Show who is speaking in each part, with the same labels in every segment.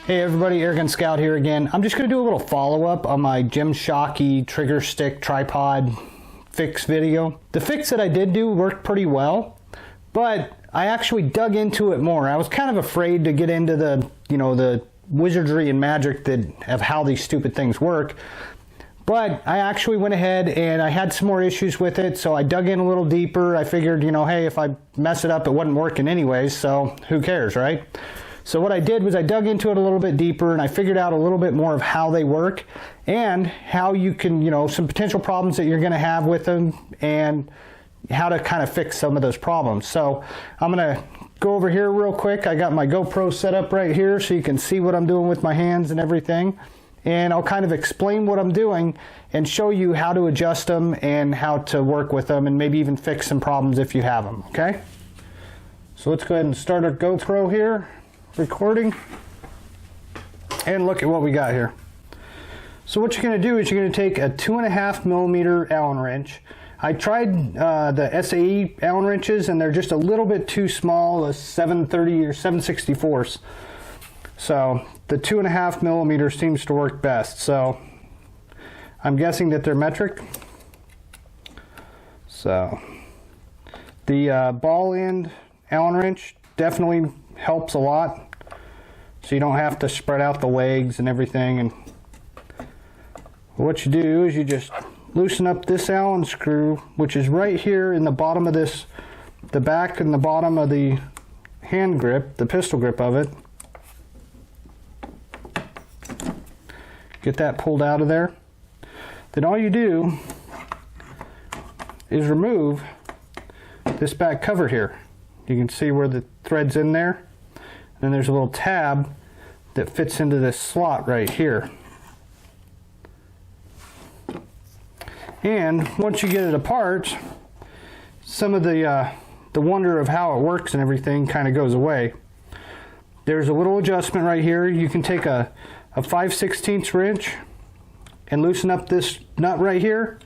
Speaker 1: Hey everybody, Airgun Scout here again. I'm just going to do a little follow-up on my Gymshockey trigger stick tripod fix video. The fix that I did do worked pretty well, but I actually dug into it more. I was kind of afraid to get into the, the wizardry and magic of how these stupid things work. But I actually went ahead and I had some more issues with it, so I dug in a little deeper. I figured, hey, if I mess it up, it wasn't working anyways, so who cares, right? So what I did was I dug into it a little bit deeper and I figured out a little bit more of how they work and how you can, some potential problems that you're going to have with them and how to kind of fix some of those problems. So I'm going to go over here real quick. I got my GoPro set up right here so you can see what I'm doing with my hands and everything. And I'll kind of explain what I'm doing and show you how to adjust them and how to work with them and maybe even fix some problems if you have them, okay? So let's go ahead and start our GoPro here. Recording, and look at what we got here. So what you're going to do is you're going to take a 2.5 millimeter Allen wrench. I tried the SAE Allen wrenches and they're just a little bit too small, a 730 or 7/64. So the 2.5 millimeter seems to work best. So I'm guessing that they're metric. So the ball end Allen wrench definitely helps a lot, so you don't have to spread out the legs and everything. And what you do is you just loosen up this Allen screw, which is right here in the bottom of this, the back and the bottom of the hand grip, the pistol grip of it. Get that pulled out of there. Then all you do is remove this back cover here. You can see where the thread's in there. And then there's a little tab that fits into this slot right here. And once you get it apart, some of the wonder of how it works and everything kind of goes away. There's a little adjustment right here. You can take a 5/16 wrench and loosen up this nut right here.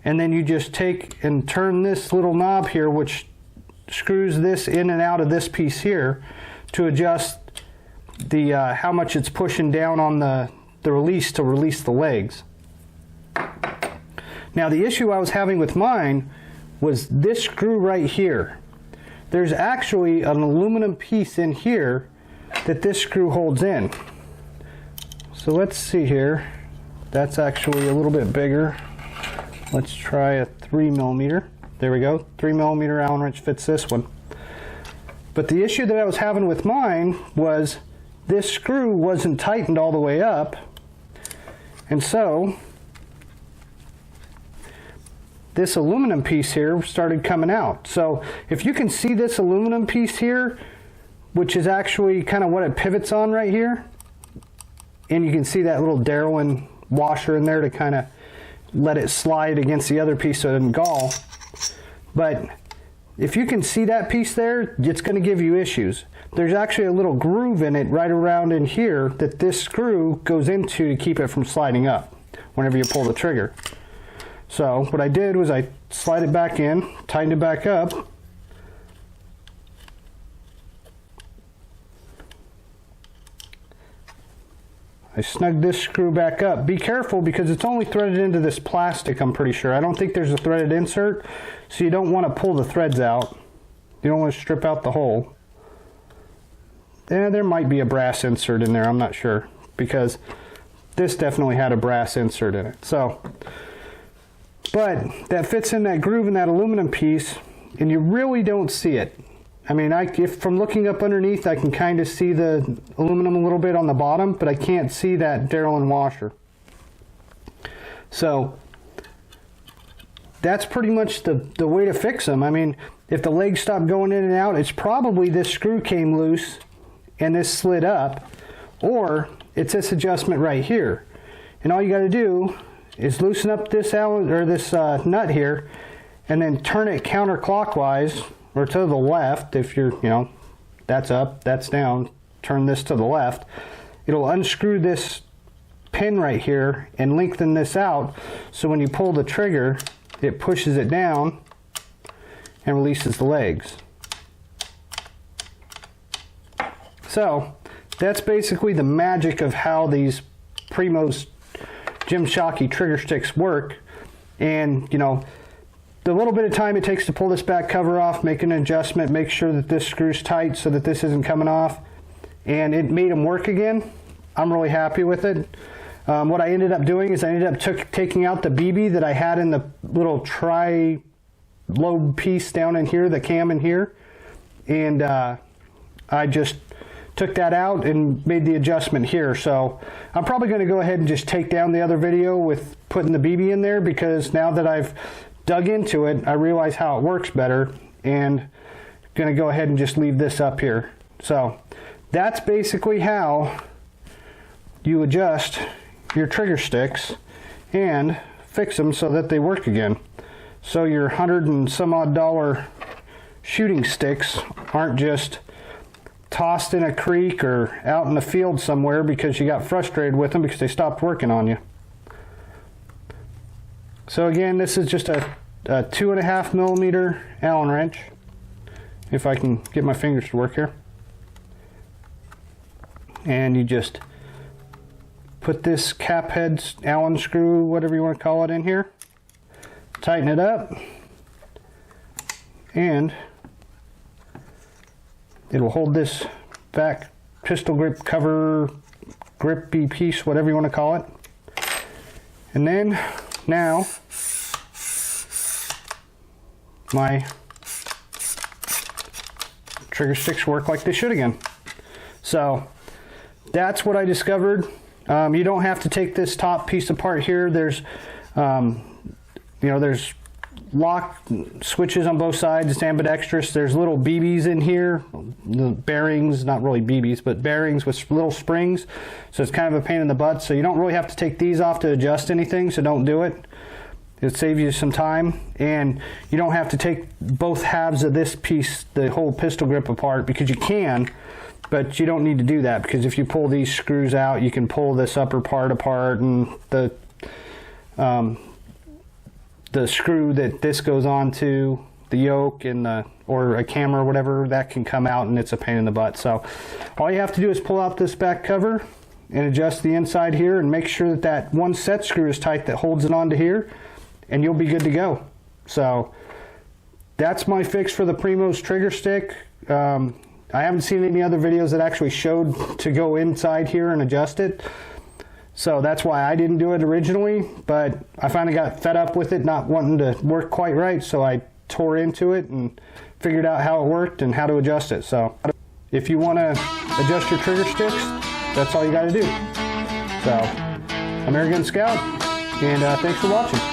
Speaker 1: And then you just take and turn this little knob here, which screws this in and out of this piece here to adjust the how much it's pushing down on the release to release the legs. Now the issue I was having with mine was this screw right here. There's actually an aluminum piece in here that this screw holds in. So let's see here. That's actually a little bit bigger. Let's try a 3 millimeter. There we go, 3 millimeter Allen wrench fits this one. But the issue that I was having with mine was this screw wasn't tightened all the way up, and so this aluminum piece here started coming out. So if you can see this aluminum piece here, which is actually kind of what it pivots on right here, and you can see that little Darwin washer in there to kind of let it slide against the other piece so it doesn't gall. But if you can see that piece there, it's going to give you issues. There's actually a little groove in it right around in here that this screw goes into to keep it from sliding up whenever you pull the trigger. So what I did was I slide it back in, tightened it back up. I snugged this screw back up. Be careful because it's only threaded into this plastic, I'm pretty sure. I don't think there's a threaded insert, so you don't want to pull the threads out. You don't want to strip out the hole. There might be a brass insert in there, I'm not sure, because this definitely had a brass insert in it. So, but that fits in that groove in that aluminum piece, and you really don't see it. I mean, if from looking up underneath, I can kind of see the aluminum a little bit on the bottom, but I can't see that Darwin washer. So that's pretty much the way to fix them. I mean, if the legs stop going in and out, it's probably this screw came loose and this slid up, or it's this adjustment right here. And all you got to do is loosen up this nut here, and then turn it counterclockwise, or to the left. If you're, that's up, that's down, turn this to the left. It'll unscrew this pin right here and lengthen this out, so when you pull the trigger, it pushes it down and releases the legs. So that's basically the magic of how these Primos Jim Shockey trigger sticks work. And you know, the little bit of time it takes to pull this back cover off, make an adjustment, make sure that this screws tight so that this isn't coming off, and it made them work again. I'm really happy with it. What I ended up doing is I ended up taking out the BB that I had in the little tri-lobe piece down in here, the cam in here, and I just took that out and made the adjustment here. So I'm probably going to go ahead and just take down the other video with putting the BB in there, because now that I've dug into it, I realize how it works better, and going to go ahead and just leave this up here. So that's basically how you adjust your trigger sticks and fix them so that they work again. So your $100 and some odd shooting sticks aren't just tossed in a creek or out in the field somewhere because you got frustrated with them because they stopped working on you. So again, this is just a 2.5 millimeter Allen wrench, if I can get my fingers to work here. And you just put this cap head, Allen screw, whatever you want to call it, in here. Tighten it up, and it'll hold this back pistol grip cover, grippy piece, whatever you want to call it. And then now my trigger sticks work like they should again. So that's what I discovered. You don't have to take this top piece apart here. There's you know, there's lock switches on both sides, it's ambidextrous. There's little BBs in here, the bearings, not really BBs, but bearings with little springs. So it's kind of a pain in the butt. So you don't really have to take these off to adjust anything, so don't do it. It saves you some time. And you don't have to take both halves of this piece, the whole pistol grip, apart, because you can, but you don't need to do that, because if you pull these screws out, you can pull this upper part apart, and the screw that this goes on to, the yoke and or a camera or whatever, that can come out, and it's a pain in the butt. So all you have to do is pull out this back cover and adjust the inside here, and make sure that that one set screw is tight that holds it onto here, and you'll be good to go. So that's my fix for the Primos trigger stick. I haven't seen any other videos that actually showed to go inside here and adjust it. So that's why I didn't do it originally, but I finally got fed up with it not wanting to work quite right, so I tore into it and figured out how it worked and how to adjust it. So if you want to adjust your trigger sticks, that's all you got to do. So I'm Airgun Scout, and thanks for watching.